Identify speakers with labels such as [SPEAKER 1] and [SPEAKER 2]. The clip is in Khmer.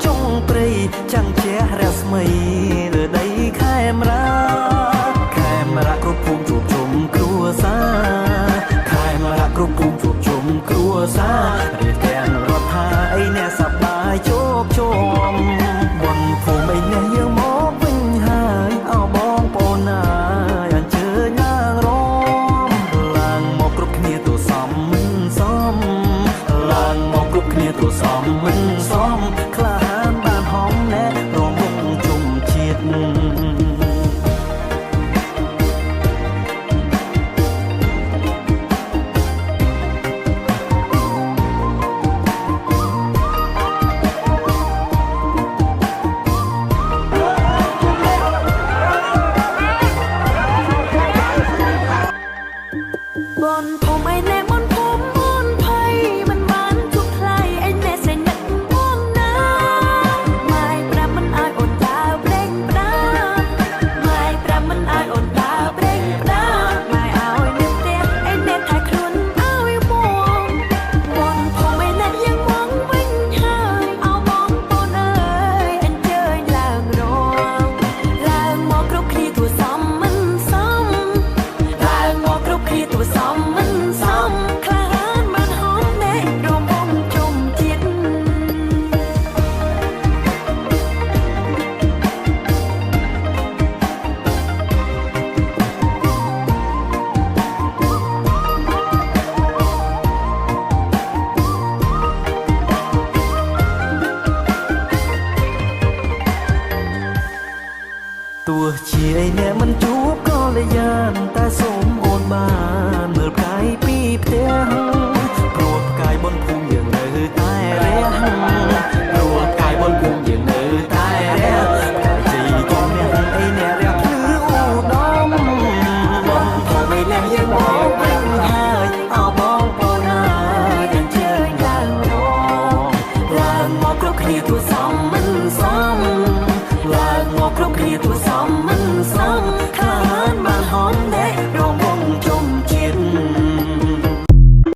[SPEAKER 1] ចុងព្រៃចាំងជះរស្មីលើដីខេមរាគ្រប់ភូមិជួបជុំគ្រួសារខេមរាគ្រប់ភូមិជួបជុំគ្រួសាររៀបទាំងរដ្ឋាអីអ្នកសប្បាយជោគជុំវណ្ណភូមិអីអ្នកយើងមកវិញហើយអោបងប្អូនណាយអញ្ជើញឡើងរំឡើងមកគ្រប់គ្នាទូសំមិនសមឡើងមកគ្រប់គ្នាទូសំមិនសមក្លាហានបានហំណែរំវងជុំជាតិ
[SPEAKER 2] บนผมไอ้แน่บนผมบนไผ่มันหวานทุกใครไอ้แน่ใส่นักม่วงน้ำไม่ปรับมันอายอ่อนตาเปล่งปราไม่ปรับมันอายอ่อนตาเปล่งปราไม่เอาไอ้เน็ตเตี้ยไอ้เน็ตถ่ายครุนเอาไอ้มองบนผมไอ้แน่ยังมองวิ่งหายเอามองปนเอ้ยอันเจยลางรองลางมองกรุบขี้ตัวซ้ำมันซ้ำลางมองกรุบขี้ตัวซ้ำมันซ้ำคลานมันหอมแน่รวมวงจมจิต
[SPEAKER 1] ទោះជាឯអ្នកមិនជួបក៏លែយ៉ាងតែសូមអូនបានមើលផ្កាយពីផ្ទះព្រោះផ្កាយបនភូមិយើងនៅតែរះព្រោះផ្កាយបនភូមិយើងនៅតែរះផ្កាយជ័យជុំអ្នកអីអ្នករះភ្លឺឧត្តមបនភូមិឯអ្នកយើងមកវិញហើយអោបងប្អូនហើយអញ្ជើញឡើងរងឡើងមកគ្រប់គ្នាទូសំមិនសមឡើងមកគ្រប់គ្នាទូសំ